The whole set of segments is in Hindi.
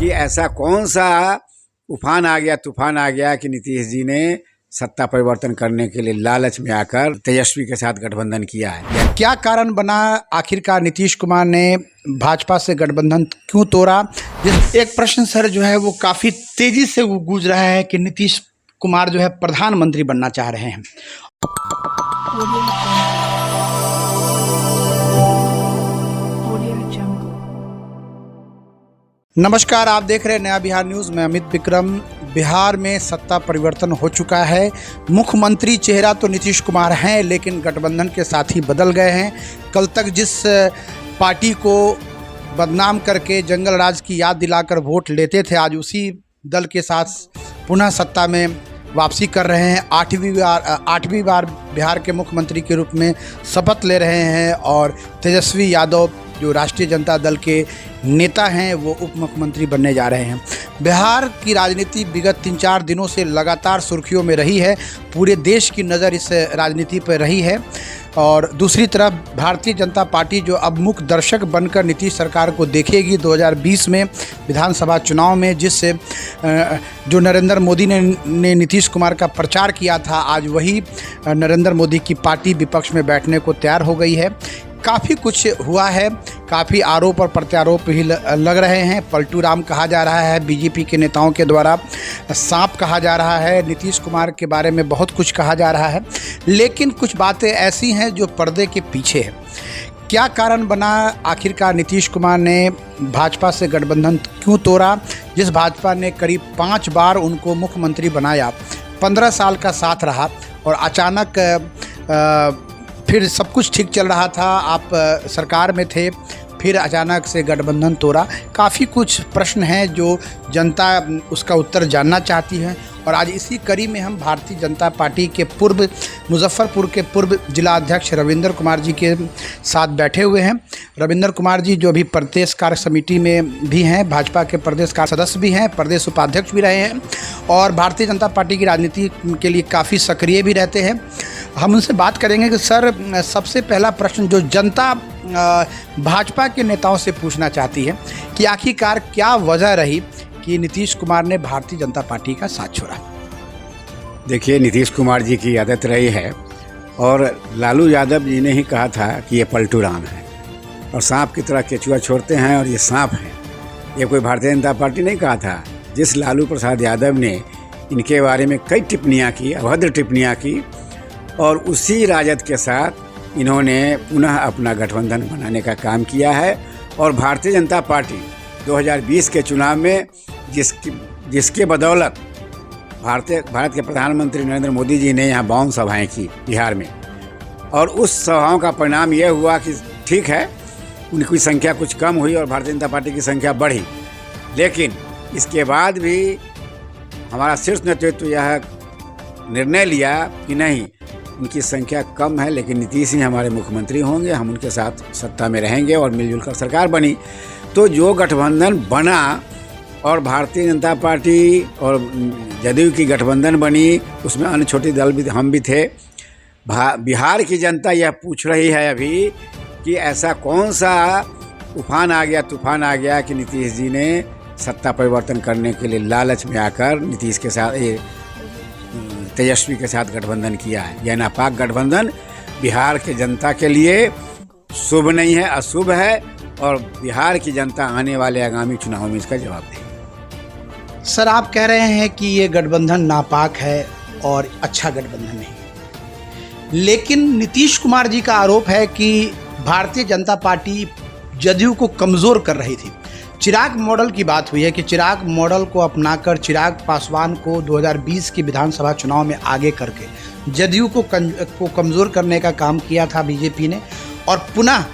कि ऐसा कौन सा तूफान आ गया कि नीतीश जी ने सत्ता परिवर्तन करने के लिए लालच में आकर तेजस्वी के साथ गठबंधन किया है। क्या कारण बना आखिरकार नीतीश कुमार ने भाजपा से गठबंधन क्यों तोड़ा? एक प्रश्न सर जो है वो काफ़ी तेज़ी से गूंज रहा है कि नीतीश कुमार जो है प्रधानमंत्री बनना चाह रहे हैं। नमस्कार, आप देख रहे हैं नया बिहार न्यूज़ में अमित विक्रम। बिहार में सत्ता परिवर्तन हो चुका है। मुख्यमंत्री चेहरा तो नीतीश कुमार हैं, लेकिन गठबंधन के साथी बदल गए हैं। कल तक जिस पार्टी को बदनाम करके जंगल राज की याद दिलाकर वोट लेते थे, आज उसी दल के साथ पुनः सत्ता में वापसी कर रहे हैं। आठवीं बार बिहार के मुख्यमंत्री के रूप में शपथ ले रहे हैं और तेजस्वी यादव जो राष्ट्रीय जनता दल के नेता हैं वो उप मुख्यमंत्री बनने जा रहे हैं। बिहार की राजनीति विगत 3-4 दिनों से लगातार सुर्खियों में रही है। पूरे देश की नज़र इस राजनीति पर रही है और दूसरी तरफ भारतीय जनता पार्टी जो अब मुख्य दर्शक बनकर नीतीश सरकार को देखेगी 2020 में विधानसभा चुनाव में, जिससे जो नरेंद्र मोदी ने नीतीश कुमार का प्रचार किया था, आज वही नरेंद्र मोदी की पार्टी विपक्ष में बैठने को तैयार हो गई है। काफ़ी कुछ हुआ है, काफ़ी आरोप और प्रत्यारोप ही लग रहे हैं। पलटू राम कहा जा रहा है बीजेपी के नेताओं के द्वारा, सांप कहा जा रहा है, नीतीश कुमार के बारे में बहुत कुछ कहा जा रहा है, लेकिन कुछ बातें ऐसी हैं जो पर्दे के पीछे है। क्या कारण बना आखिरकार नीतीश कुमार ने भाजपा से गठबंधन क्यों तोड़ा? जिस भाजपा ने करीब 5 बार उनको मुख्यमंत्री बनाया, 15 साल का साथ रहा और अचानक फिर सब कुछ ठीक चल रहा था, आप सरकार में थे, फिर अचानक से गठबंधन तोड़ा। काफ़ी कुछ प्रश्न हैं जो जनता उसका उत्तर जानना चाहती है और आज इसी कड़ी में हम भारतीय जनता पार्टी के मुजफ्फरपुर के पूर्व जिला अध्यक्ष रविंदर कुमार जी के साथ बैठे हुए हैं। रविंदर कुमार जी जो अभी प्रदेश कार्य समिति में भी हैं, भाजपा के प्रदेश कार्य सदस्य भी हैं, प्रदेश उपाध्यक्ष भी रहे हैं और भारतीय जनता पार्टी की राजनीति के लिए काफ़ी सक्रिय भी रहते हैं। हम उनसे बात करेंगे कि सर, सबसे पहला प्रश्न जो जनता भाजपा के नेताओं से पूछना चाहती है कि आखिरकार क्या वजह रही कि नीतीश कुमार ने भारतीय जनता पार्टी का साथ छोड़ा? देखिए, नीतीश कुमार जी की आदत रही है और लालू यादव जी ने ही कहा था कि ये पलटू राम है और सांप की तरह केचुआ छोड़ते हैं और ये सांप है। ये कोई भारतीय जनता पार्टी नहीं कहा था। जिस लालू प्रसाद यादव ने इनके बारे में कई टिप्पणियाँ की, अभद्र टिप्पणियाँ की, और उसी राजद के साथ इन्होंने पुनः अपना गठबंधन बनाने का काम किया है और भारतीय जनता पार्टी 2020 के चुनाव में जिसके बदौलत भारत के प्रधानमंत्री नरेंद्र मोदी जी ने यहाँ 52 सभाएं की बिहार में, और उस सभाओं का परिणाम ये हुआ कि ठीक है, उनकी संख्या कुछ कम हुई और भारतीय जनता पार्टी की संख्या बढ़ी, लेकिन इसके बाद भी हमारा शीर्ष नेतृत्व यह निर्णय लिया कि नहीं, उनकी संख्या कम है लेकिन नीतीश ही हमारे मुख्यमंत्री होंगे, हम उनके साथ सत्ता में रहेंगे और मिलजुल कर सरकार बनी। तो जो गठबंधन बना और भारतीय जनता पार्टी और जदयू की गठबंधन बनी, उसमें अन्य छोटे दल भी, हम भी थे। बिहार की जनता यह पूछ रही है अभी कि ऐसा कौन सा तूफान आ गया कि नीतीश जी ने सत्ता परिवर्तन करने के लिए लालच में आकर नीतीश के साथ तेजस्वी के साथ गठबंधन किया है। यह नापाक गठबंधन बिहार के जनता के लिए शुभ नहीं है, अशुभ है और बिहार की जनता आने वाले आगामी चुनाव में इसका जवाब देगी। सर, आप कह रहे हैं कि ये गठबंधन नापाक है और अच्छा गठबंधन नहीं, लेकिन नीतीश कुमार जी का आरोप है कि भारतीय जनता पार्टी जदयू को कमज़ोर कर रही थी। चिराग मॉडल की बात हुई है कि चिराग मॉडल को अपनाकर चिराग पासवान को 2020 के विधानसभा चुनाव में आगे करके जदयू को कमज़ोर करने का काम किया था बीजेपी ने, और पुनः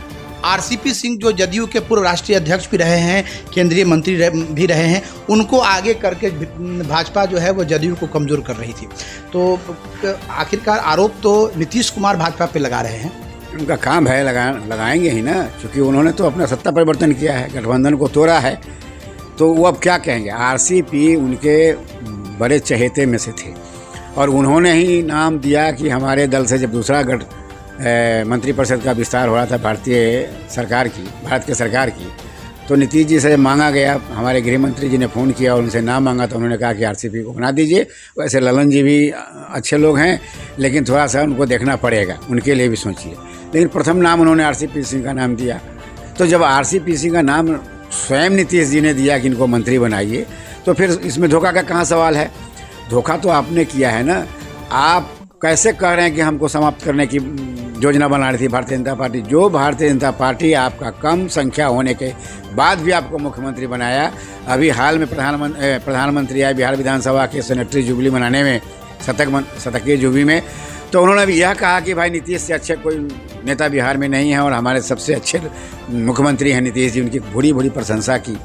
आरसीपी सिंह जो जदयू के पूर्व राष्ट्रीय अध्यक्ष भी रहे हैं, केंद्रीय मंत्री भी रहे हैं, उनको आगे करके भाजपा जो है वो जदयू को कमज़ोर कर रही थी। तो आखिरकार आरोप तो नीतीश कुमार भाजपा पे लगा रहे हैं। उनका काम है, लगाएंगे ही ना, क्योंकि उन्होंने तो अपना सत्ता परिवर्तन किया है, गठबंधन को तोड़ा है, तो वो अब क्या कहेंगे। आरसीपी उनके बड़े चहेते में से थे और उन्होंने ही नाम दिया कि हमारे दल से जब दूसरा मंत्रिपरिषद का विस्तार हो रहा था भारत के सरकार की, तो नीतीश जी से मांगा गया, हमारे गृह मंत्री जी ने फ़ोन किया और उनसे नाम मांगा तो उन्होंने कहा कि आरसीपी को बना दीजिए। वैसे ललन जी भी अच्छे लोग हैं, लेकिन थोड़ा सा उनको देखना पड़ेगा, उनके लिए भी सोचिए। लेकिन प्रथम नाम उन्होंने आरसीपी सिंह का नाम दिया। तो जब आरसीपी सिंह का नाम स्वयं नीतीश जी ने दिया कि इनको मंत्री बनाइए, तो फिर इसमें धोखा का कहाँ सवाल है? धोखा तो आपने किया है ना। आप कैसे कह रहे हैं कि हमको समाप्त करने की योजना बना रही थी भारतीय जनता पार्टी? जो भारतीय जनता पार्टी आपका कम संख्या होने के बाद भी आपको मुख्यमंत्री बनाया। अभी हाल में प्रधानमंत्री आए बिहार विधानसभा के सेनेटरी जुबली मनाने में, शतकीय जुबली में, तो उन्होंने भी यह कहा कि भाई नीतीश से अच्छे कोई नेता बिहार में नहीं है और हमारे सबसे अच्छे मुख्यमंत्री हैं नीतीश जी। उनकी बड़ी बड़ी प्रशंसा की।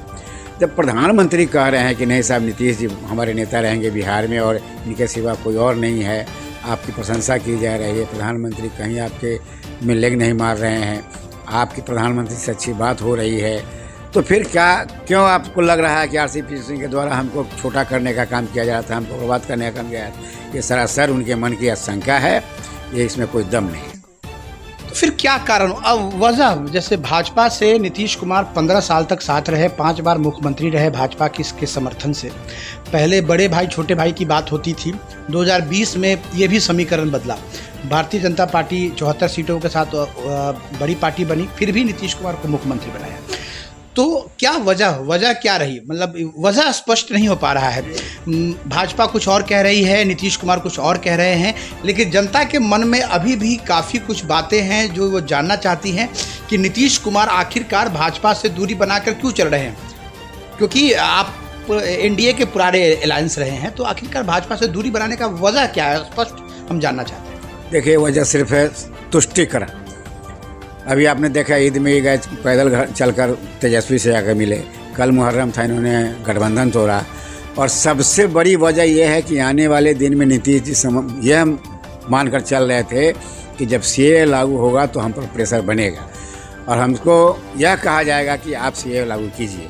जब प्रधानमंत्री कह रहे हैं कि नहीं साहब नीतीश जी हमारे नेता रहेंगे बिहार में और इनके सिवा कोई और नहीं है, आपकी प्रशंसा की जा रही है, प्रधानमंत्री कहीं आपके में लेग नहीं मार रहे हैं, आपकी प्रधानमंत्री से अच्छी बात हो रही है, तो फिर क्यों आपको लग रहा है कि आरसीपी सिंह के द्वारा हमको छोटा करने का काम किया जा रहा था, हमको बर्बाद करने का काम किया जाता? ये सरासर उनके मन की आशंका है, ये इसमें कोई दम नहीं है। तो फिर क्या कारण, अब वजह, जैसे भाजपा से नीतीश कुमार 15 साल तक साथ रहे, 5 बार मुख्यमंत्री रहे भाजपा के समर्थन से। पहले बड़े भाई छोटे भाई की बात होती थी, 2020 में ये भी समीकरण बदला, भारतीय जनता पार्टी 74 सीटों के साथ बड़ी पार्टी बनी, फिर भी नीतीश कुमार को मुख्यमंत्री बनाया। तो क्या वजह क्या रही? मतलब वजह स्पष्ट नहीं हो पा रहा है। भाजपा कुछ और कह रही है, नीतीश कुमार कुछ और कह रहे हैं, लेकिन जनता के मन में अभी भी काफ़ी कुछ बातें हैं जो वो जानना चाहती हैं कि नीतीश कुमार आखिरकार भाजपा से दूरी बनाकर क्यों चल रहे हैं। क्योंकि आप एनडीए के पुराने अलायंस रहे हैं, तो आखिरकार भाजपा से दूरी बनाने का वजह क्या है, स्पष्ट हम जानना चाहते हैं। देखिए, वजह सिर्फ है तुष्टिकरण। अभी आपने देखा ईद में ही गए पैदल घर चलकर तेजस्वी से आकर मिले, कल मुहर्रम था, इन्होंने गठबंधन तोड़ा। और सबसे बड़ी वजह यह है कि आने वाले दिन में नीतीश जी यह मानकर चल रहे थे कि जब सीए लागू होगा तो हम पर प्रेशर बनेगा और हमको यह कहा जाएगा कि आप सीए लागू कीजिए।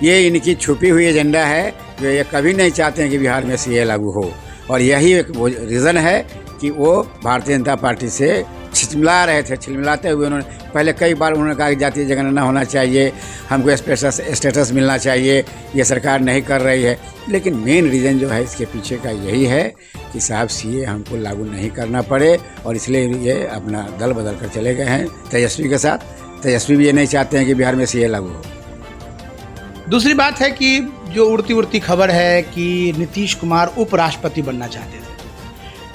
ये इनकी छुपी हुई एजेंडा है, जो ये कभी नहीं चाहते हैं कि बिहार में सीए लागू हो। और यही एक रीज़न है कि वो भारतीय जनता पार्टी से छिलमिला रहे थे। छिलमिलाते हुए उन्होंने पहले कई बार उन्होंने कहा कि जातीय जनगणना होना चाहिए, हमको स्टेटस मिलना चाहिए, ये सरकार नहीं कर रही है। लेकिन मेन रीज़न जो है इसके पीछे का यही है कि साहब सीए हमको लागू नहीं करना पड़े, और इसलिए ये अपना दल बदल कर चले गए हैं तेजस्वी के साथ। तेजस्वी भी ये नहीं चाहते हैं कि बिहार में सीए लागू हो। दूसरी बात है कि जो उड़ती खबर है कि नीतीश कुमार उपराष्ट्रपति बनना चाहते थे।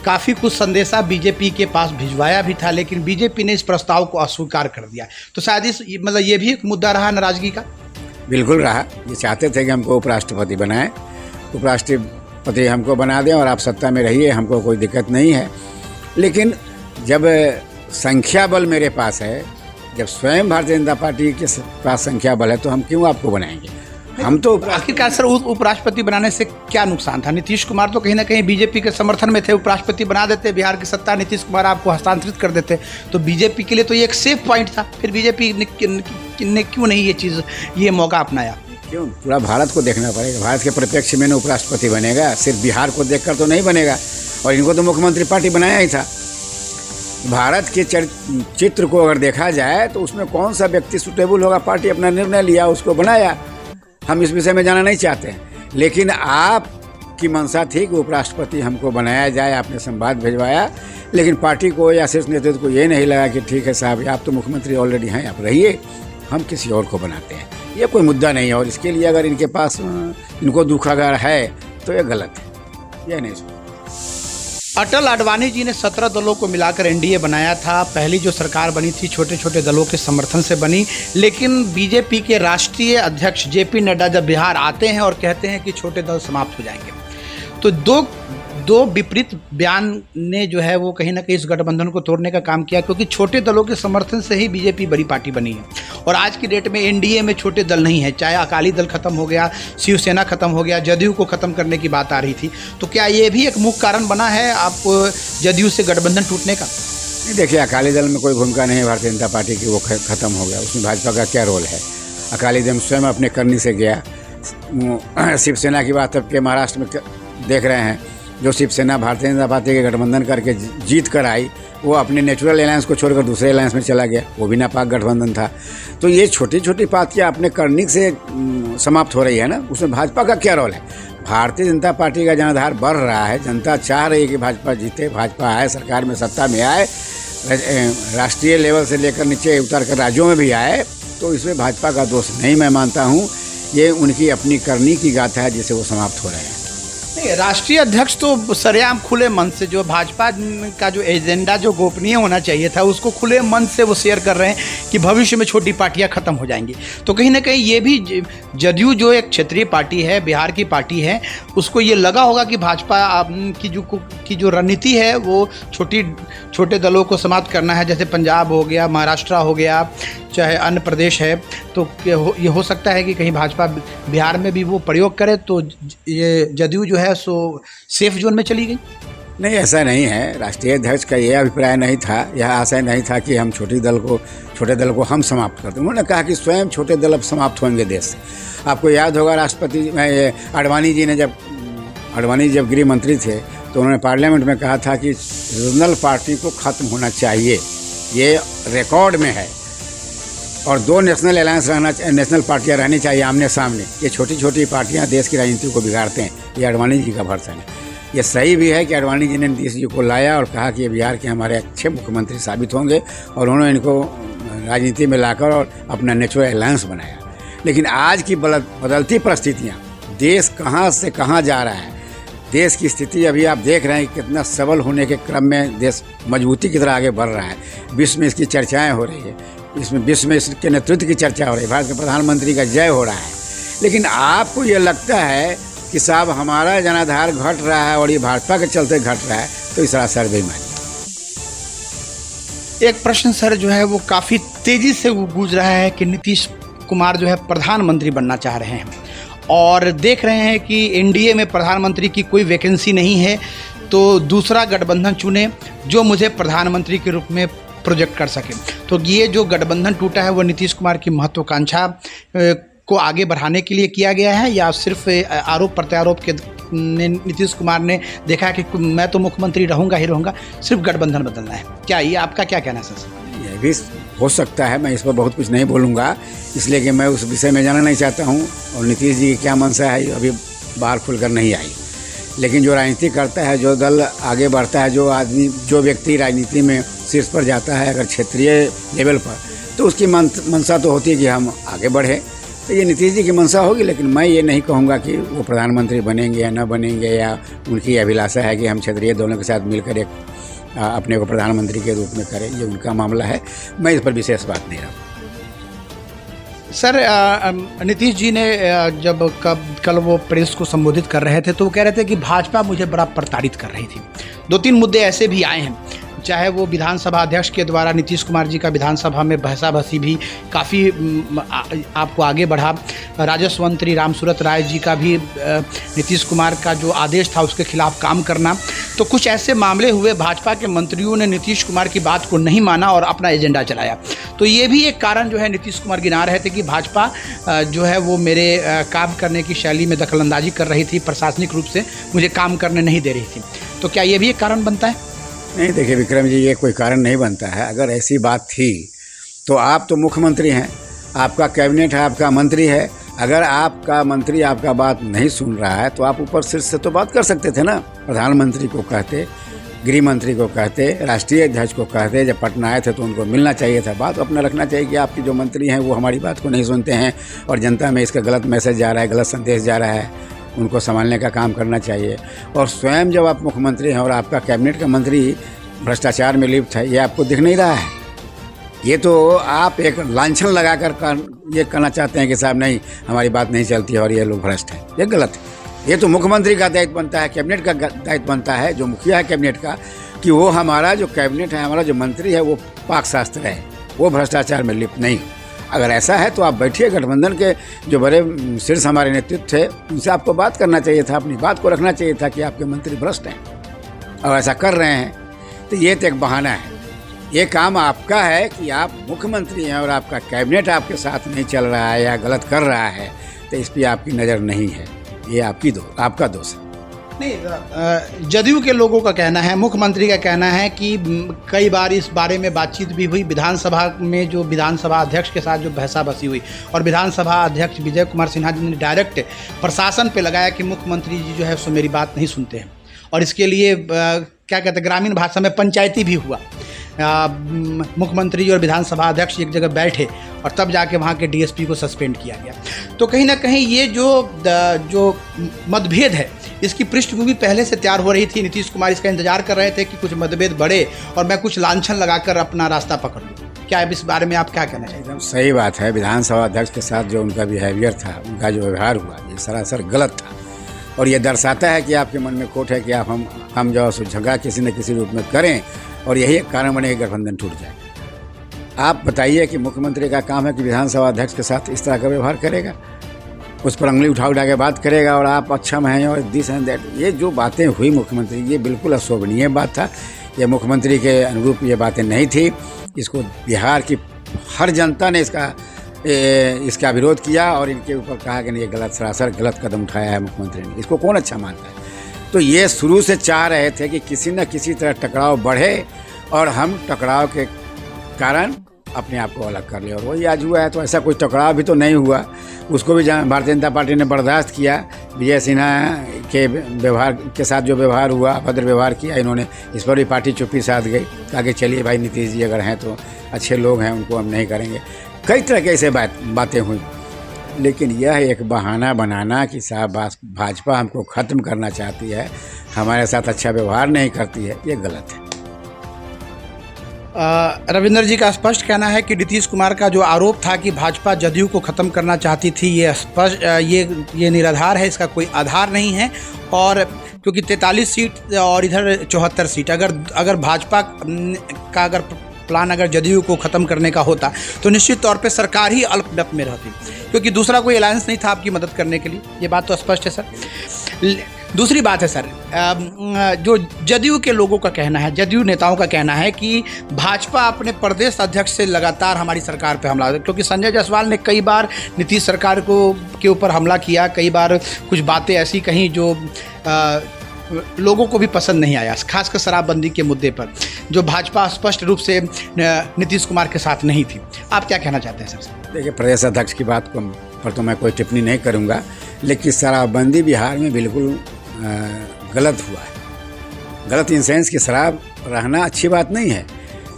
काफ़ी कुछ संदेशा बीजेपी के पास भिजवाया भी था, लेकिन बीजेपी ने इस प्रस्ताव को अस्वीकार कर दिया। तो शायद ये भी एक मुद्दा रहा नाराजगी का। बिल्कुल रहा। ये चाहते थे कि हमको उपराष्ट्रपति बनाएं, उपराष्ट्रपति हमको बना दें और आप सत्ता में रहिए, हमको कोई दिक्कत नहीं है। लेकिन जब संख्या बल मेरे पास है, जब स्वयं भारतीय जनता पार्टी के पास संख्या बल है, तो हम क्यों आपको बनाएंगे? हम तो आखिरकार सर उपराष्ट्रपति बनाने से क्या नुकसान था? नीतीश कुमार तो कहीं ना कहीं बीजेपी के समर्थन में थे, उपराष्ट्रपति बना देते, बिहार की सत्ता नीतीश कुमार आपको हस्तांतरित कर देते, तो बीजेपी के लिए तो ये एक सेफ पॉइंट था। फिर बीजेपी ने क्यों नहीं ये मौका अपनाया? क्यों? पूरा भारत को देखना पड़ेगा। भारत के परिप्रेक्ष्य में उपराष्ट्रपति बनेगा, सिर्फ बिहार को देखकर तो नहीं बनेगा। और इनको तो मुख्यमंत्री पार्टी बनाया ही था। भारत के चित्र को अगर देखा जाए तो उसमें कौन सा व्यक्ति सुटेबल होगा, पार्टी अपना निर्णय लिया, उसको बनाया। हम इस विषय में जाना नहीं चाहते हैं, लेकिन आपकी मंशा थी कि उपराष्ट्रपति हमको बनाया जाए, आपने संवाद भिजवाया, लेकिन पार्टी को या शीर्ष नेतृत्व को ये नहीं लगा कि ठीक है साहब, आप तो मुख्यमंत्री ऑलरेडी हैं, आप रहिए, हम किसी और को बनाते हैं। ये कोई मुद्दा नहीं है, और इसके लिए अगर इनके पास इनको दुख अगर है तो ये गलत है, यह नहीं सुना। अटल आडवाणी जी ने 17 दलों को मिलाकर एनडीए बनाया था। पहली जो सरकार बनी थी छोटे छोटे दलों के समर्थन से बनी, लेकिन बीजेपी के राष्ट्रीय अध्यक्ष जेपी नड्डा जब बिहार आते हैं और कहते हैं कि छोटे दल समाप्त हो जाएंगे, तो दो विपरीत बयान ने जो है वो कहीं ना कहीं इस गठबंधन को तोड़ने का काम किया, क्योंकि छोटे दलों के समर्थन से ही बीजेपी बड़ी पार्टी बनी है। और आज की डेट में एनडीए में छोटे दल नहीं है, चाहे अकाली दल खत्म हो गया, शिवसेना खत्म हो गया, जदयू को खत्म करने की बात आ रही थी। तो क्या ये भी एक मुख्य कारण बना है आप जदयू से गठबंधन टूटने का? नहीं, देखिए, अकाली दल में कोई भूमिका नहीं है भारतीय जनता पार्टी की, वो खत्म हो गया। उसमें भाजपा का क्या रोल है? अकाली दल स्वयं अपने करनी से गया। शिवसेना की बात अब के महाराष्ट्र में देख रहे हैं, जो शिवसेना भारतीय जनता पार्टी के गठबंधन करके जीत कर आई, वो अपने नेचुरल अलायंस को छोड़कर दूसरे अलायंस में चला गया, वो भी नापाक गठबंधन था। तो ये छोटी छोटी पार्टियाँ अपने करनी से समाप्त हो रही है ना, उसमें भाजपा का क्या रोल है? भारतीय जनता पार्टी का जनाधार बढ़ रहा है, जनता चाह रही है कि भाजपा जीते, भाजपा आए, सरकार में सत्ता में आए, राष्ट्रीय लेवल से लेकर नीचे उतर कर राज्यों में भी आए। तो इसमें भाजपा का दोष नहीं मैं मानता हूँ, ये उनकी अपनी करनी की गाथा है जिसे वो समाप्त हो रहे हैं। नहीं, राष्ट्रीय अध्यक्ष तो सरेआम खुले मन से जो भाजपा का जो एजेंडा जो गोपनीय होना चाहिए था उसको खुले मन से वो शेयर कर रहे हैं कि भविष्य में छोटी पार्टियां खत्म हो जाएंगी। तो कहीं ना कहीं ये भी जदयू जो एक क्षेत्रीय पार्टी है, बिहार की पार्टी है, उसको ये लगा होगा कि भाजपा की जो रणनीति है वो छोटे दलों को समाप्त करना है, जैसे पंजाब हो गया, महाराष्ट्र हो गया, चाहे अन्य प्रदेश है। तो ये हो सकता है कि कहीं भाजपा बिहार में भी वो प्रयोग करे तो ये जदयू जो है सो सेफ जोन में चली गई। नहीं, ऐसा नहीं है। राष्ट्रीय अध्यक्ष का यह अभिप्राय नहीं था, यह आशय नहीं था कि हम छोटे दल को हम समाप्त करते। उन्होंने कहा कि स्वयं छोटे दल अब समाप्त होंगे देश से। आपको याद होगा राष्ट्रपति अडवाणी जब गृह मंत्री थे तो उन्होंने पार्लियामेंट में कहा था कि रीजनल पार्टी को ख़त्म होना चाहिए, ये रिकॉर्ड में है, और 2 नेशनल पार्टियां रहनी चाहिए आमने सामने। ये छोटी छोटी पार्टियां देश की राजनीति को बिगाड़ते हैं, ये अडवाणी जी का भर्सन है। ये सही भी है कि अडवाणी जी ने नीतीश जी को लाया और कहा कि ये बिहार के हमारे अच्छे मुख्यमंत्री साबित होंगे, और उन्होंने इनको राजनीति में लाकर और अपना नेचुरल अलायंस बनाया। लेकिन आज की बदलती परिस्थितियाँ, देश कहाँ से कहाँ जा रहा है, देश की स्थिति अभी आप देख रहे हैं कितना सबल होने के क्रम में देश मजबूती की तरह आगे बढ़ रहा है। विश्व में इसकी चर्चाएँ हो रही है, विश्व में इसके नेतृत्व की चर्चा हो रही है, भारत के प्रधानमंत्री का जय हो रहा है। लेकिन आपको ये लगता है कि साहब हमारा जनाधार घट रहा है और ये भाजपा के चलते घट रहा है, तो इस सर बेईमानी। एक प्रश्न सर जो है वो काफ़ी तेज़ी से गूंज रहा है कि नीतीश कुमार जो है प्रधानमंत्री बनना चाह रहे हैं और देख रहे हैं कि एनडीए में प्रधानमंत्री की कोई वैकेंसी नहीं है, तो दूसरा गठबंधन चुने जो मुझे प्रधानमंत्री के रूप में प्रोजेक्ट कर सके। तो ये जो गठबंधन टूटा है वो नीतीश कुमार की महत्वाकांक्षा को आगे बढ़ाने के लिए किया गया है, या सिर्फ आरोप प्रत्यारोप के नीतीश कुमार ने देखा कि मैं तो मुख्यमंत्री रहूँगा ही रहूँगा, सिर्फ गठबंधन बदलना है? क्या ये आपका क्या कहना है सर? ये भी हो सकता है, मैं इस पर बहुत कुछ नहीं बोलूँगा, इसलिए कि मैं उस विषय में जाना नहीं चाहता हूँ, और नीतीश जी की क्या मंशा है अभी बाहर खुलकर नहीं आई। लेकिन जो राजनीति करता है, जो दल आगे बढ़ता है, जो व्यक्ति राजनीति में शीर्ष पर जाता है अगर क्षेत्रीय लेवल पर, तो उसकी मंशा तो होती है कि हम आगे बढ़ें। तो ये नीतीश जी की मंशा होगी, लेकिन मैं ये नहीं कहूँगा कि वो प्रधानमंत्री बनेंगे या न बनेंगे, या उनकी अभिलाषा है कि हम क्षेत्रीय दलों के साथ मिलकर एक अपने को प्रधानमंत्री के रूप में करें, ये उनका मामला है। मैं इस पर विशेष बात नहीं रहा। सर, नीतीश जी ने जब कल वो प्रेस को संबोधित कर रहे थे तो वो कह रहे थे कि भाजपा मुझे बड़ा प्रताड़ित कर रही थी। 2-3 मुद्दे ऐसे भी आए हैं, चाहे वो विधानसभा अध्यक्ष के द्वारा नीतीश कुमार जी का विधानसभा में बहसाबहसी भी काफ़ी आपको आगे बढ़ा, राजस्व मंत्री रामसूरत राय जी का भी नीतीश कुमार का जो आदेश था उसके खिलाफ काम करना। तो कुछ ऐसे मामले हुए, भाजपा के मंत्रियों ने नीतीश कुमार की बात को नहीं माना और अपना एजेंडा चलाया। तो ये भी एक कारण जो है नीतीश कुमार गिना रहे थे कि भाजपा जो है वो मेरे काम करने की शैली में दखलंदाजी कर रही थी, प्रशासनिक रूप से मुझे काम करने नहीं दे रही थी। तो क्या ये भी एक कारण बनता है? नहीं, देखिए विक्रम जी, ये कोई कारण नहीं बनता है। अगर ऐसी बात थी तो आप तो मुख्यमंत्री हैं, आपका कैबिनेट है, आपका मंत्री है। अगर आपका मंत्री आपका बात नहीं सुन रहा है तो आप ऊपर शीर्ष से तो बात कर सकते थे ना। प्रधानमंत्री को कहते, गृह मंत्री को कहते, राष्ट्रीय अध्यक्ष को कहते, जब पटना आए थे तो उनको मिलना चाहिए था, बात अपना रखना चाहिए कि आपके जो मंत्री हैं वो हमारी बात को नहीं सुनते हैं और जनता में इसका गलत मैसेज जा रहा है, गलत संदेश जा रहा है, उनको संभालने का काम करना चाहिए। और स्वयं जब आप मुख्यमंत्री हैं और आपका कैबिनेट का मंत्री भ्रष्टाचार में लिप्त है, ये आपको दिख नहीं रहा है। ये तो आप एक लांछन लगाकर ये कहना चाहते हैं कि साहब नहीं, हमारी बात नहीं चलती है और ये लोग भ्रष्ट हैं। ये गलत है। ये तो मुख्यमंत्री का दायित्व बनता है, कैबिनेट का दायित्व बनता है, जो मुखिया है कैबिनेट का, कि वो हमारा जो कैबिनेट है, हमारा जो मंत्री है वो पाक शास्त्र है, वो भ्रष्टाचार में लिप्त नहीं। अगर ऐसा है तो आप बैठिए, गठबंधन के जो बड़े शीर्ष हमारे नेतृत्व थे उनसे आपको बात करना चाहिए था, अपनी बात को रखना चाहिए था कि आपके मंत्री भ्रष्ट हैं और ऐसा कर रहे हैं। तो ये तो एक बहाना है। ये काम आपका है कि आप मुख्यमंत्री हैं और आपका कैबिनेट आपके साथ नहीं चल रहा है या गलत कर रहा है, तो इस पर आपकी नज़र नहीं है। ये आपका दोष है। नहीं, जदयू के लोगों का कहना है, मुख्यमंत्री का कहना है कि कई बार इस बारे में बातचीत भी हुई विधानसभा में, जो विधानसभा अध्यक्ष के साथ जो बहसाबसी हुई, और विधानसभा अध्यक्ष विजय कुमार सिन्हा जी ने डायरेक्ट प्रशासन पे लगाया कि मुख्यमंत्री जी जो है सो मेरी बात नहीं सुनते हैं, और इसके लिए क्या कहते हैं, ग्रामीण भाषा में पंचायती भी हुआ। मुख्यमंत्री जी और विधानसभा अध्यक्ष एक जगह बैठे और तब जाके वहाँ के डीएसपी को सस्पेंड किया गया। तो कहीं ना कहीं ये जो मतभेद है, इसकी पृष्ठभूमि पहले से तैयार हो रही थी। नीतीश कुमार इसका इंतजार कर रहे थे कि कुछ मतभेद बढ़े और मैं कुछ लांछन लगाकर अपना रास्ता पकड़ लूँ। क्या इस बारे में आप क्या कहना चाहिए? एकदम सही बात है। विधानसभा अध्यक्ष के साथ जो उनका बिहेवियर था, उनका जो व्यवहार हुआ, ये सरासर गलत था, और ये दर्शाता है कि आपके मन में खोट है कि आप हम जो झगड़ा किसी न किसी रूप में करें, और यही एक कारण बने कि गठबंधन टूट जाए। आप बताइए कि मुख्यमंत्री का काम है कि विधानसभा अध्यक्ष के साथ इस तरह का व्यवहार करेगा, उस पर उंगली उठा के बात करेगा, और आप अक्षम हैं और दिस एंड दैट। ये जो बातें हुई मुख्यमंत्री, ये बिल्कुल अशोभनीय बात था। ये मुख्यमंत्री के अनुरूप ये बातें नहीं थी। इसको बिहार की हर जनता ने इसका विरोध किया और इनके ऊपर कहा कि नहीं, ये गलत, सरासर गलत कदम उठाया है मुख्यमंत्री ने। इसको कौन अच्छा मानता है? तो ये शुरू से चाह रहे थे कि किसी न किसी तरह टकराव बढ़े और हम टकराव के कारण अपने आप को अलग कर ले, और वही आज हुआ है। तो ऐसा कोई टकराव भी तो नहीं हुआ, उसको भी भारतीय जनता पार्टी ने बर्दाश्त किया। विजय सिन्हा के व्यवहार के साथ जो व्यवहार हुआ, अभद्र व्यवहार किया इन्होंने, इस पर भी पार्टी चुप्पी साध गई, कहा कि चलिए भाई, नीतीश जी अगर हैं तो अच्छे लोग हैं, उनको हम नहीं करेंगे। कई तरह के ऐसे बातें हुई, लेकिन यह एक बहाना बनाना कि साहब भाजपा हमको ख़त्म करना चाहती है, हमारे साथ अच्छा व्यवहार नहीं करती है, ये गलत है। रविंद्र जी का स्पष्ट कहना है कि नीतीश कुमार का जो आरोप था कि भाजपा जदयू को ख़त्म करना चाहती थी, ये स्पष्ट ये निराधार है, इसका कोई आधार नहीं है। और क्योंकि 43 सीट और इधर 74 सीट, अगर भाजपा का अगर प्लान अगर जदयू को ख़त्म करने का होता तो निश्चित तौर पे सरकार ही अल्पमत में रहती, क्योंकि दूसरा कोई अलायंस नहीं था आपकी मदद करने के लिए। ये बात तो स्पष्ट है सर। दूसरी बात है सर, जो जदयू के लोगों का कहना है, जदयू नेताओं का कहना है कि भाजपा अपने प्रदेश अध्यक्ष से लगातार हमारी सरकार पे हमला, क्योंकि संजय जायसवाल ने कई बार नीतीश सरकार के ऊपर हमला किया, कई बार कुछ बातें ऐसी कहीं जो लोगों को भी पसंद नहीं आया, खासकर शराबबंदी के मुद्दे पर, जो भाजपा स्पष्ट रूप से नीतीश कुमार के साथ नहीं थी। आप क्या कहना चाहते हैं सर? देखिए, प्रदेश अध्यक्ष की बात पर तो मैं कोई टिप्पणी नहीं करूंगा, लेकिन शराबबंदी बिहार में बिल्कुल गलत हुआ है। गलत इन सेंस कि शराब रहना अच्छी बात नहीं है,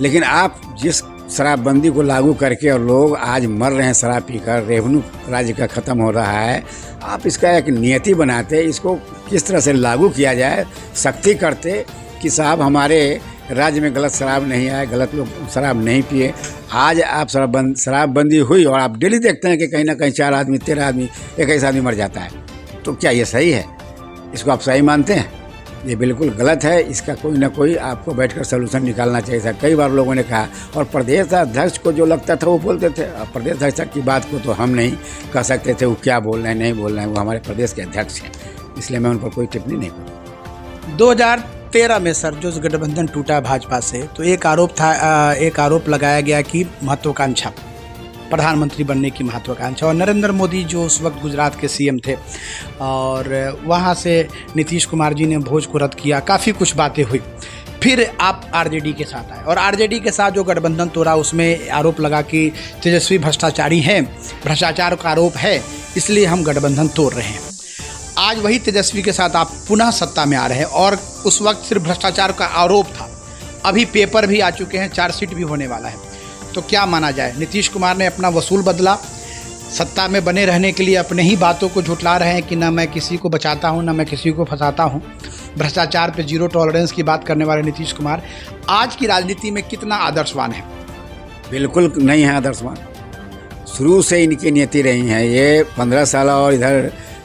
लेकिन आप जिस शराबबंदी को लागू करके और लोग आज मर रहे हैं शराब पीकर, रेवेन्यू राज्य का ख़त्म हो रहा है, आप इसका एक नियति बनाते, इसको किस तरह से लागू किया जाए, सख्ती करते कि साहब हमारे राज्य में गलत शराब नहीं आए, गलत लोग शराब नहीं पिए। आज आप शराबबंदी हुई और आप डेली देखते हैं कि कहीं ना कहीं 4 आदमी 13 आदमी 21 आदमी मर जाता है। तो क्या ये सही है? इसको आप सही मानते हैं? ये बिल्कुल गलत है। इसका कोई ना कोई आपको बैठकर सलूशन निकालना चाहिए था। कई बार लोगों ने कहा, और प्रदेश अध्यक्ष को जो लगता था वो बोलते थे। अब प्रदेश अध्यक्ष की बात को तो हम नहीं कह सकते थे वो क्या बोल रहे हैं नहीं बोल रहे हैं, वो हमारे प्रदेश के अध्यक्ष हैं, इसलिए मैं उन पर कोई टिप्पणी नहीं करूँ। 2013 में सर जो गठबंधन टूटा भाजपा से, तो एक आरोप लगाया गया कि महत्वाकांक्षा, प्रधानमंत्री बनने की महत्वाकांक्षा, और नरेंद्र मोदी जो उस वक्त गुजरात के सीएम थे, और वहाँ से नीतीश कुमार जी ने भोज को रद्द किया, काफ़ी कुछ बातें हुई। फिर आप आरजेडी के साथ आए, और आरजेडी के साथ जो गठबंधन तोड़ा उसमें आरोप लगा कि तेजस्वी भ्रष्टाचारी हैं, भ्रष्टाचार का आरोप है, इसलिए हम गठबंधन तोड़ रहे हैं। आज वही तेजस्वी के साथ आप पुनः सत्ता में आ रहे हैं, और उस वक्त सिर्फ भ्रष्टाचार का आरोप था, अभी पेपर भी आ चुके हैं, चार्जशीट भी होने वाला है। तो क्या माना जाए? नीतीश कुमार ने अपना वसूल बदला, सत्ता में बने रहने के लिए अपने ही बातों को झुठला रहे हैं कि ना मैं किसी को बचाता हूं, ना मैं किसी को फंसाता हूं। भ्रष्टाचार पे जीरो टॉलरेंस की बात करने वाले नीतीश कुमार आज की राजनीति में कितना आदर्शवान है? बिल्कुल नहीं है आदर्शवान। शुरू से इनकी नीति रही है। ये 15 साल और इधर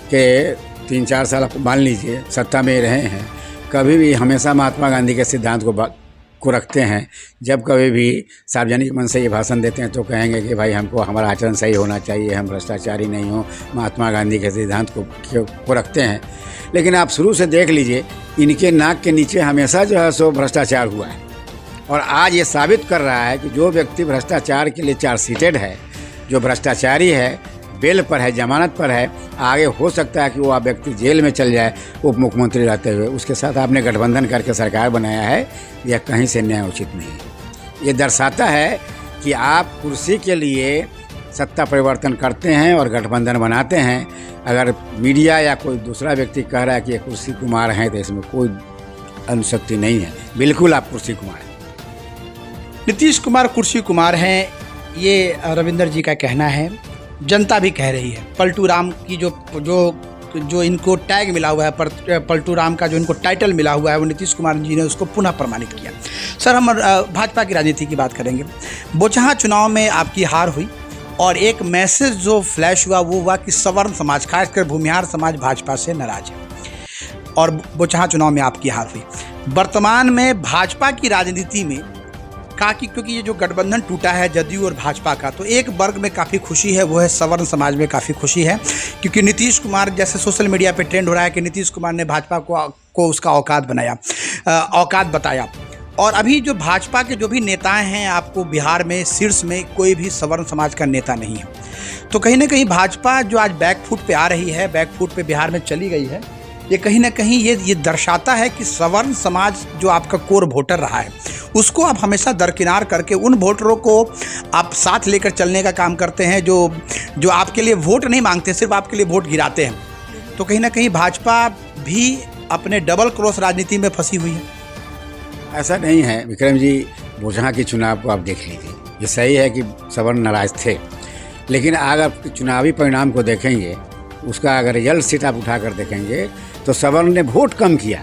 के 3-4 साल मान लीजिए सत्ता में रहे हैं, कभी भी हमेशा महात्मा गांधी के सिद्धांत को रखते हैं। जब कभी भी सार्वजनिक मन से ये भाषण देते हैं तो कहेंगे कि भाई हमको हमारा आचरण सही होना चाहिए, हम भ्रष्टाचारी नहीं हो, महात्मा गांधी के सिद्धांत को रखते हैं। लेकिन आप शुरू से देख लीजिए, इनके नाक के नीचे हमेशा जो है सो भ्रष्टाचार हुआ है, और आज ये साबित कर रहा है कि जो व्यक्ति भ्रष्टाचार के लिए चार्जशीटेड है, जो भ्रष्टाचारी है, बेल पर है, जमानत पर है, आगे हो सकता है कि वो व्यक्ति जेल में चल जाए उप मुख्यमंत्री रहते हुए, उसके साथ आपने गठबंधन करके सरकार बनाया है, यह कहीं से न्याय उचित नहीं है। ये दर्शाता है कि आप कुर्सी के लिए सत्ता परिवर्तन करते हैं और गठबंधन बनाते हैं। अगर मीडिया या कोई दूसरा व्यक्ति कह रहा है कि ये कुर्सी कुमार हैं, तो इसमें कोई अनुशक्ति नहीं है। बिल्कुल आप कुर्सी कुमार हैं। नीतीश कुमार कुर्सी कुमार हैं, ये रविंदर जी का कहना है। जनता भी कह रही है। पलटू राम की जो इनको टैग मिला हुआ है, पलटू राम का जो इनको टाइटल मिला हुआ है, वो नीतीश कुमार जी ने उसको पुनः प्रमाणित किया। सर, हम भाजपा की राजनीति की बात करेंगे। बोचहां चुनाव में आपकी हार हुई और एक मैसेज जो फ्लैश हुआ वो हुआ कि सवर्ण समाज, खासकर भूमिहार समाज भाजपा से नाराज है और बोचहां चुनाव में आपकी हार हुई। वर्तमान में भाजपा की राजनीति में क्योंकि ये जो गठबंधन टूटा है जदयू और भाजपा का, तो एक वर्ग में काफ़ी खुशी है, वो है सवर्ण समाज में काफ़ी खुशी है, क्योंकि नीतीश कुमार, जैसे सोशल मीडिया पे ट्रेंड हो रहा है कि नीतीश कुमार ने भाजपा को उसका औकात बताया। और अभी जो भाजपा के जो भी नेताएं हैं, आपको बिहार में शीर्ष में कोई भी सवर्ण समाज का नेता नहीं है। तो कहीं ना कहीं भाजपा जो आज बैकफुट पे आ रही है, बैकफुट पे बिहार में चली गई है, ये कहीं ना कहीं ये दर्शाता है कि सवर्ण समाज जो आपका कोर वोटर रहा है, उसको आप हमेशा दरकिनार करके उन वोटरों को आप साथ लेकर चलने का काम करते हैं, जो आपके लिए वोट नहीं मांगते, सिर्फ आपके लिए वोट गिराते हैं। तो कहीं ना कहीं भाजपा भी अपने डबल क्रॉस राजनीति में फंसी हुई है। ऐसा नहीं है विक्रम जी, बोचहां के चुनाव को आप देख लीजिए। ये सही है कि सवर्ण नाराज थे, लेकिन अगर आप चुनावी परिणाम को देखेंगे, उसका अगर रिजल्ट सीट आप उठा कर देखेंगे, तो सवर्ण ने वोट कम किया,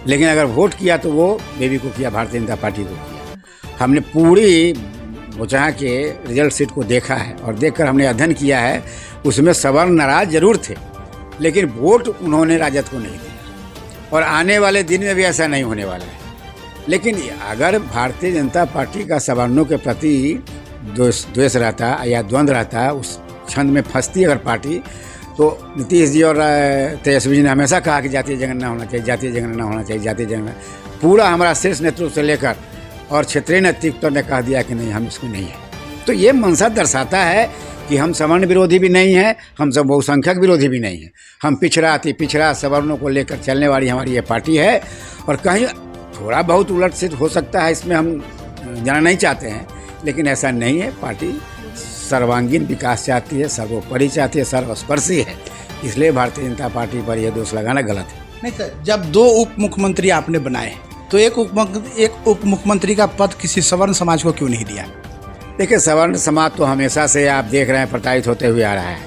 लेकिन अगर वोट किया तो वो बेबी को किया, भारतीय जनता पार्टी को किया। हमने पूरी बोचहां के रिजल्ट सीट को देखा है और देखकर हमने अध्ययन किया है। उसमें सवर्ण नाराज जरूर थे, लेकिन वोट उन्होंने राजद को नहीं दिया और आने वाले दिन में भी ऐसा नहीं होने वाला है। लेकिन अगर भारतीय जनता पार्टी का सवर्णों के प्रति द्वेष रहता या द्वंद्व रहता, उस छंद में फंसती अगर पार्टी, तो नीतीश जी और तेजस्वी जी ने हमेशा कहा कि जातीय जनगणना होना चाहिए, जातीय जनगणना होना चाहिए, जातीय जनगणना। पूरा हमारा शीर्ष नेतृत्व से लेकर और क्षेत्रीय नेतृत्व ने कह दिया कि नहीं, हम इसको नहीं है। तो ये मंशा दर्शाता है कि हम सवर्ण विरोधी भी नहीं हैं, हम सब बहुसंख्यक विरोधी भी नहीं हैं। हम पिछड़ा सवर्णों को लेकर चलने वाली हमारी ये पार्टी है। और कहीं थोड़ा बहुत उलट सिद्ध हो सकता है, इसमें हम जाना नहीं चाहते हैं, लेकिन ऐसा नहीं है। पार्टी सर्वांगीण विकास चाहती है, सर्वोपरि चाहती है, सर्वस्पर्शी है। इसलिए भारतीय जनता पार्टी पर यह दोष लगाना गलत है। नहीं सर, जब 2 उप मुख्यमंत्री आपने बनाए, तो एक उप मुख्यमंत्री का पद किसी सवर्ण समाज को क्यों नहीं दिया? देखिए, सवर्ण समाज तो हमेशा से आप देख रहे हैं प्रताड़ित होते हुए आ रहा है,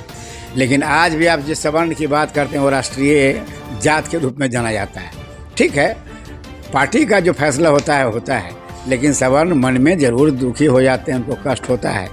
लेकिन आज भी आप जिस सवर्ण की बात करते हैं वो राष्ट्रीय जात के रूप में जाना जाता है। ठीक है, पार्टी का जो फैसला होता है, लेकिन सवर्ण मन में जरूर दुखी हो जाते हैं, उनको कष्ट होता है,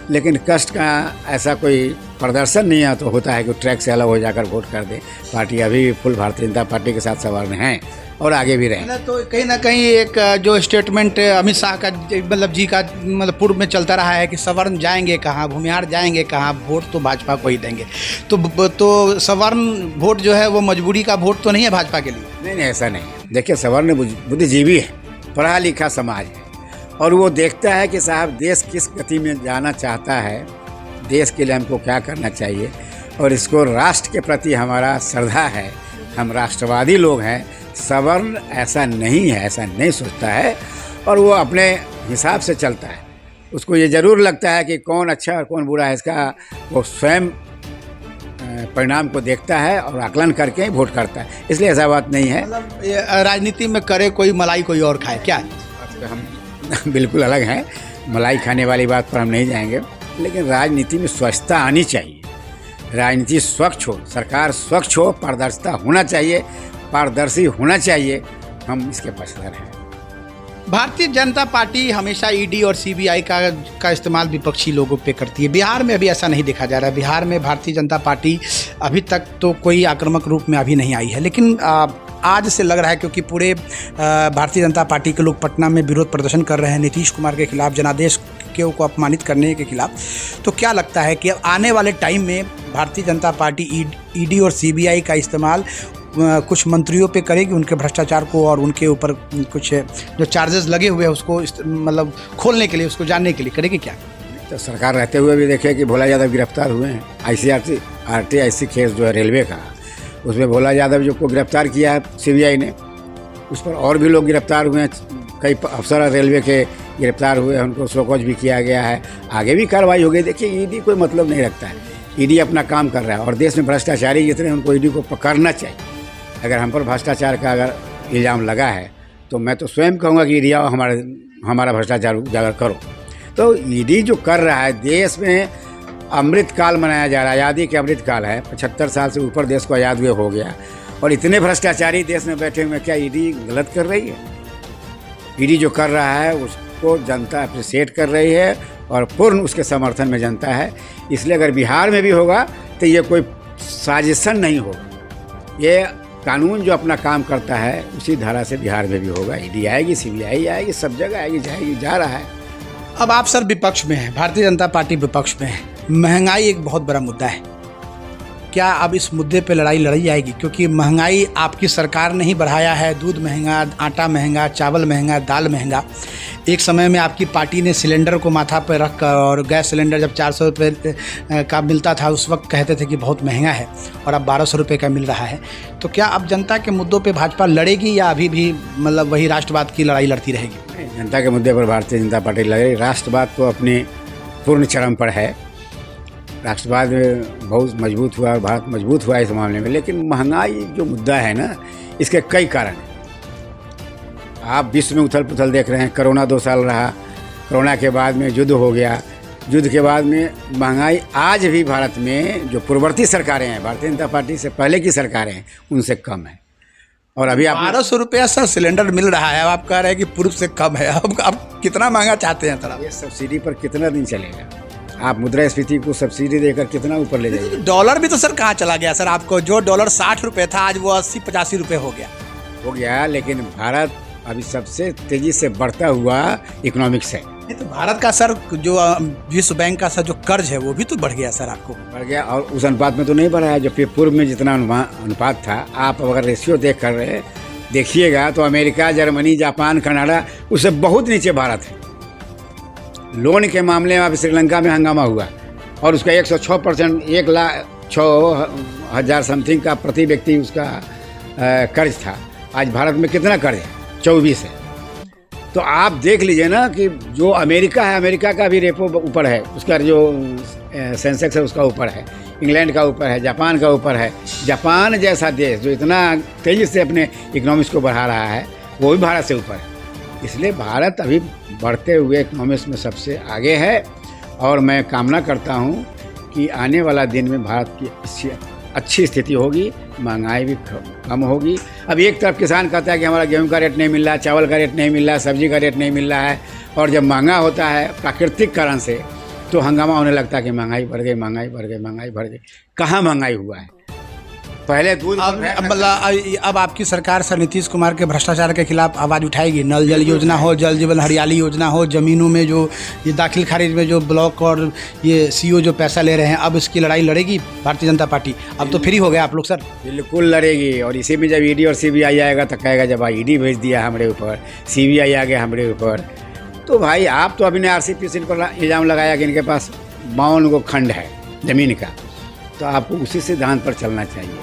लेकिन कष्ट का ऐसा कोई प्रदर्शन नहीं है तो होता है कि ट्रैक से अलग हो जाकर वोट कर दे। पार्टी अभी फुल भारतीय जनता पार्टी के साथ सवर्ण हैं और आगे भी रहें। तो कहीं ना कहीं एक जो स्टेटमेंट अमित शाह का मतलब पूर्व में चलता रहा है कि सवर्ण जाएंगे कहाँ, भूमिहार जाएंगे कहाँ, वोट तो भाजपा को ही देंगे। तो सवर्ण वोट जो है वो मजबूरी का वोट तो नहीं है भाजपा के लिए? नहीं, ऐसा नहीं है। देखिए, सवर्ण बुद्धिजीवी है, पढ़ा लिखा समाज है और वो देखता है कि साहब देश किस गति में जाना चाहता है, देश के लिए हमको क्या करना चाहिए, और इसको राष्ट्र के प्रति हमारा श्रद्धा है, हम राष्ट्रवादी लोग हैं। सवर्ण ऐसा नहीं है, ऐसा नहीं सोचता है और वो अपने हिसाब से चलता है। उसको ये ज़रूर लगता है कि कौन अच्छा और कौन बुरा है, इसका वो स्वयं परिणाम को देखता है और आकलन करके ही वोट करता है। इसलिए ऐसा बात नहीं है। मतलब राजनीति में करे कोई मलाई कोई और खाए, क्या हम बिल्कुल अलग हैं, मलाई खाने वाली बात पर हम नहीं जाएंगे, लेकिन राजनीति में स्वच्छता आनी चाहिए। राजनीति स्वच्छ हो, सरकार स्वच्छ हो, पारदर्शिता होना चाहिए, पारदर्शी होना चाहिए। हम इसके पक्षधर हैं। भारतीय जनता पार्टी हमेशा ईडी और सीबीआई का इस्तेमाल विपक्षी लोगों पे करती है। बिहार में अभी ऐसा नहीं देखा जा रहा है। बिहार में भारतीय जनता पार्टी अभी तक तो कोई आक्रामक रूप में अभी नहीं आई है, लेकिन आज से लग रहा है, क्योंकि पूरे भारतीय जनता पार्टी के लोग पटना में विरोध प्रदर्शन कर रहे हैं नीतीश कुमार के खिलाफ, जनादेश को अपमानित करने के खिलाफ। तो क्या लगता है कि आने वाले टाइम में भारतीय जनता पार्टी ईडी और सीबीआई का इस्तेमाल कुछ मंत्रियों पे करेगी, उनके भ्रष्टाचार को और उनके ऊपर कुछ जो चार्जेस लगे हुए हैं उसको मतलब खोलने के लिए, उसको जानने के लिए करेगी क्या? तो सरकार रहते हुए भी देखिए कि भोला यादव गिरफ्तार हुए हैं। RTIC केस जो है रेलवे का, उसमें भोला यादव जो को गिरफ्तार किया है CBI ने, उस पर और भी लोग गिरफ्तार हुए हैं। कई अफसर रेलवे के गिरफ्तार हुए हैं, उनको शोकॉज भी किया गया है। आगे भी कार्रवाई हो गई। देखिए ED कोई मतलब नहीं रखता है, ED अपना काम कर रहा है और देश में भ्रष्टाचारी जितने हैं उनको ED को पकड़ना चाहिए। अगर हम पर भ्रष्टाचार का अगर इल्ज़ाम लगा है तो मैं तो स्वयं कहूँगा कि ED आओ हमारा भ्रष्टाचार उजागर करो। तो ED जो कर रहा है, देश में अमृत काल मनाया जा रहा है, आज़ादी के अमृत काल है, 75 साल से ऊपर देश को आज़ाद हुए हो गया और इतने भ्रष्टाचारी देश में बैठे हुए, क्या ED गलत कर रही है? ED जो कर रहा है उसको जनता अप्रिशिएट कर रही है और पूर्ण उसके समर्थन में जनता है। इसलिए अगर बिहार में भी होगा तो ये कोई साजिशन नहीं होगा, ये कानून जो अपना काम करता है उसी धारा से बिहार में भी होगा। ED आएगी, CBI आएगी, सब जगह आएगी, जाएगी, जा रहा है। अब आप सर विपक्ष में हैं, भारतीय जनता पार्टी विपक्ष में है, महंगाई एक बहुत बड़ा मुद्दा है। क्या अब इस मुद्दे पे लड़ाई लड़ी जाएगी? क्योंकि महंगाई आपकी सरकार ने ही बढ़ाया है। दूध महंगा, आटा महंगा, चावल महंगा, दाल महंगा। एक समय में आपकी पार्टी ने सिलेंडर को माथा पर रख कर, और गैस सिलेंडर जब 400 रुपये का मिलता था उस वक्त कहते थे कि बहुत महंगा है, और अब 1200 रुपये का मिल रहा है। तो क्या अब जनता के मुद्दों पर भाजपा लड़ेगी या अभी भी मतलब वही राष्ट्रवाद की लड़ाई लड़ती रहेगी? जनता के मुद्दे पर भारतीय जनता पार्टी लड़ेगी। राष्ट्रवाद तो अपने पूर्ण चरम पर है, राष्ट्रवाद में बहुत मजबूत हुआ और भारत मजबूत हुआ इस मामले में। लेकिन महंगाई जो मुद्दा है ना, इसके कई कारण हैं। आप विश्व में उथल पुथल देख रहे हैं। कोरोना 2 साल रहा, कोरोना के बाद में युद्ध हो गया, युद्ध के बाद में महंगाई आज भी भारत में जो पूर्ववर्ती सरकारें हैं, भारतीय जनता पार्टी से पहले की सरकारें हैं, उनसे कम है। और अभी आप 1200 रुपया सर सिलेंडर मिल रहा है, अब आप कह रहे हैं कि पूर्व से कम है। अब आप कितना महंगा चाहते हैं? थोड़ा ये सब्सिडी पर कितना दिन चलेगा? आप मुद्रास्फीति को सब्सिडी देकर कितना ऊपर ले जाइए? डॉलर भी तो सर कहाँ चला गया सर? आपको जो डॉलर 60 रुपये था आज वो 80-85 रुपये हो गया। लेकिन भारत अभी सबसे तेजी से बढ़ता हुआ इकोनॉमिक्स है। नहीं तो भारत का सर जो विश्व बैंक का सर जो कर्ज है वो भी तो बढ़ गया सर, आपको बढ़ गया और उस अनुपात में तो नहीं बढ़ा है जो पूर्व में जितना अनुपात था। आप अगर रेशियो देखिएगा तो अमेरिका, जर्मनी, जापान, कनाडा उससे बहुत नीचे भारत है। लोन के मामले में अब श्रीलंका में हंगामा हुआ और उसका 106%, 1,06,000 समथिंग का प्रति व्यक्ति उसका कर्ज था। आज भारत में कितना कर्ज है? 24 है। तो आप देख लीजिए ना कि जो अमेरिका है, अमेरिका का भी रेपो ऊपर है, उसका जो सेंसेक्स है उसका ऊपर है, इंग्लैंड का ऊपर है, जापान का ऊपर है। जापान जैसा देश जो इतना तेज़ी से अपने इकोनॉमिक्स को बढ़ा रहा है वो भी भारत से ऊपर है। इसलिए भारत अभी बढ़ते हुए इकोनॉमिक्स में सबसे आगे है और मैं कामना करता हूँ कि आने वाला दिन में भारत की अच्छी स्थिति होगी, महंगाई भी कम होगी। अब एक तरफ किसान कहता है कि हमारा गेहूं का रेट नहीं मिल रहा, चावल का रेट नहीं मिल रहा, सब्जी का रेट नहीं मिल रहा है, और जब महंगा होता है प्राकृतिक कारण से तो हंगामा होने लगता है कि महंगाई बढ़ गई, महंगाई बढ़ गई, महंगाई बढ़ गई। कहाँ महंगाई हुआ है? पहले दूध अब आपकी सरकार सर नीतीश कुमार के भ्रष्टाचार के खिलाफ आवाज़ उठाएगी। नल जल योजना हो, जल जीवन हरियाली योजना हो, ज़मीनों में जो ये दाखिल खारिज में जो ब्लॉक और ये CO जो पैसा ले रहे हैं, अब इसकी लड़ाई लड़ेगी भारतीय जनता पार्टी? अब तो फ्री हो गया आप लोग सर। बिल्कुल लड़ेगी। और इसी में जब ED और CBI आएगा तो कहेगा जब ED भेज दिया हमारे ऊपर, CBI आ गया हमारे ऊपर, तो भाई आप तो अभी ने RCPC पर इल्ज़ाम लगाया कि इनके पास 52 गो खंड है ज़मीन का, तो आपको उसी सिद्धांत पर चलना चाहिए।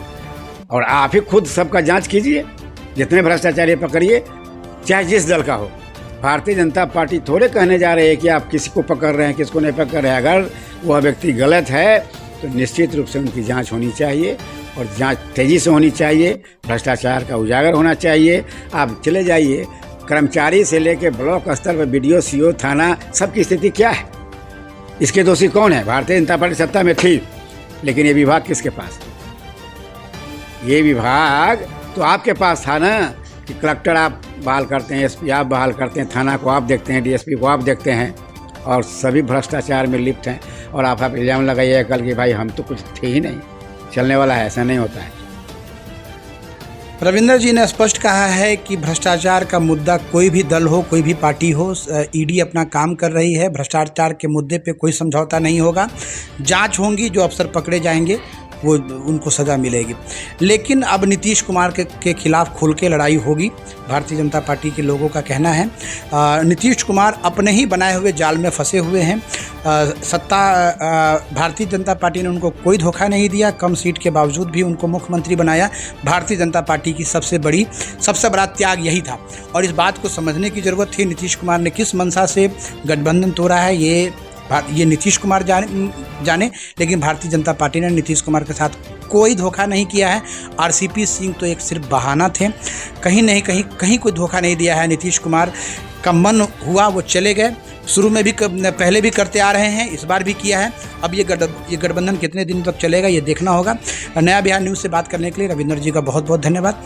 और आप ही खुद सबका जांच कीजिए, जितने भ्रष्टाचारी पकड़िए, चाहे जिस दल का हो। भारतीय जनता पार्टी थोड़े कहने जा रहे हैं कि आप किसी को पकड़ रहे हैं, किसको नहीं पकड़ रहे हैं। अगर वह व्यक्ति गलत है तो निश्चित रूप से उनकी जांच होनी चाहिए और जांच तेज़ी से होनी चाहिए, भ्रष्टाचार का उजागर होना चाहिए। आप चले जाइए, कर्मचारी से लेकर ब्लॉक स्तर पर BDO, CO, थाना, सबकी स्थिति क्या है? इसके दोषी कौन है? भारतीय जनता पार्टी सत्ता में थी, लेकिन ये विभाग किसके पास है? ये विभाग तो आपके पास था ना कि कलेक्टर आप बहाल करते हैं, SP आप बहाल करते हैं, थाना को आप देखते हैं, DSP को आप देखते हैं, और सभी भ्रष्टाचार में लिप्त हैं। और आप इल्ज़ाम लगाइए कल कि भाई हम तो कुछ थे ही नहीं, चलने वाला है, ऐसा नहीं होता है। रविंदर जी ने स्पष्ट कहा है कि भ्रष्टाचार का मुद्दा कोई भी दल हो, कोई भी पार्टी हो, ED अपना काम कर रही है। भ्रष्टाचार के मुद्दे पे कोई समझौता नहीं होगा, जांच होंगी, जो अफसर पकड़े जाएंगे वो उनको सज़ा मिलेगी। लेकिन अब नीतीश कुमार के खिलाफ खुल के लड़ाई होगी, भारतीय जनता पार्टी के लोगों का कहना है। नीतीश कुमार अपने ही बनाए हुए जाल में फंसे हुए हैं। भारतीय जनता पार्टी ने उनको कोई धोखा नहीं दिया, कम सीट के बावजूद भी उनको मुख्यमंत्री बनाया। भारतीय जनता पार्टी की सबसे बड़ा त्याग यही था और इस बात को समझने की ज़रूरत थी नीतीश कुमार ने किस मंशा से गठबंधन तोड़ा है ये नीतीश कुमार जाने, लेकिन भारतीय जनता पार्टी ने नीतीश कुमार के साथ कोई धोखा नहीं किया है। आरसीपी सिंह तो एक सिर्फ बहाना थे, कहीं कोई धोखा नहीं दिया है। नीतीश कुमार का मन हुआ वो चले गए, शुरू में भी पहले भी करते आ रहे हैं, इस बार भी किया है। अब ये गठबंधन कितने दिन तक चलेगा ये देखना होगा। नया बिहार न्यूज़ से बात करने के लिए रविंदर जी का बहुत बहुत धन्यवाद।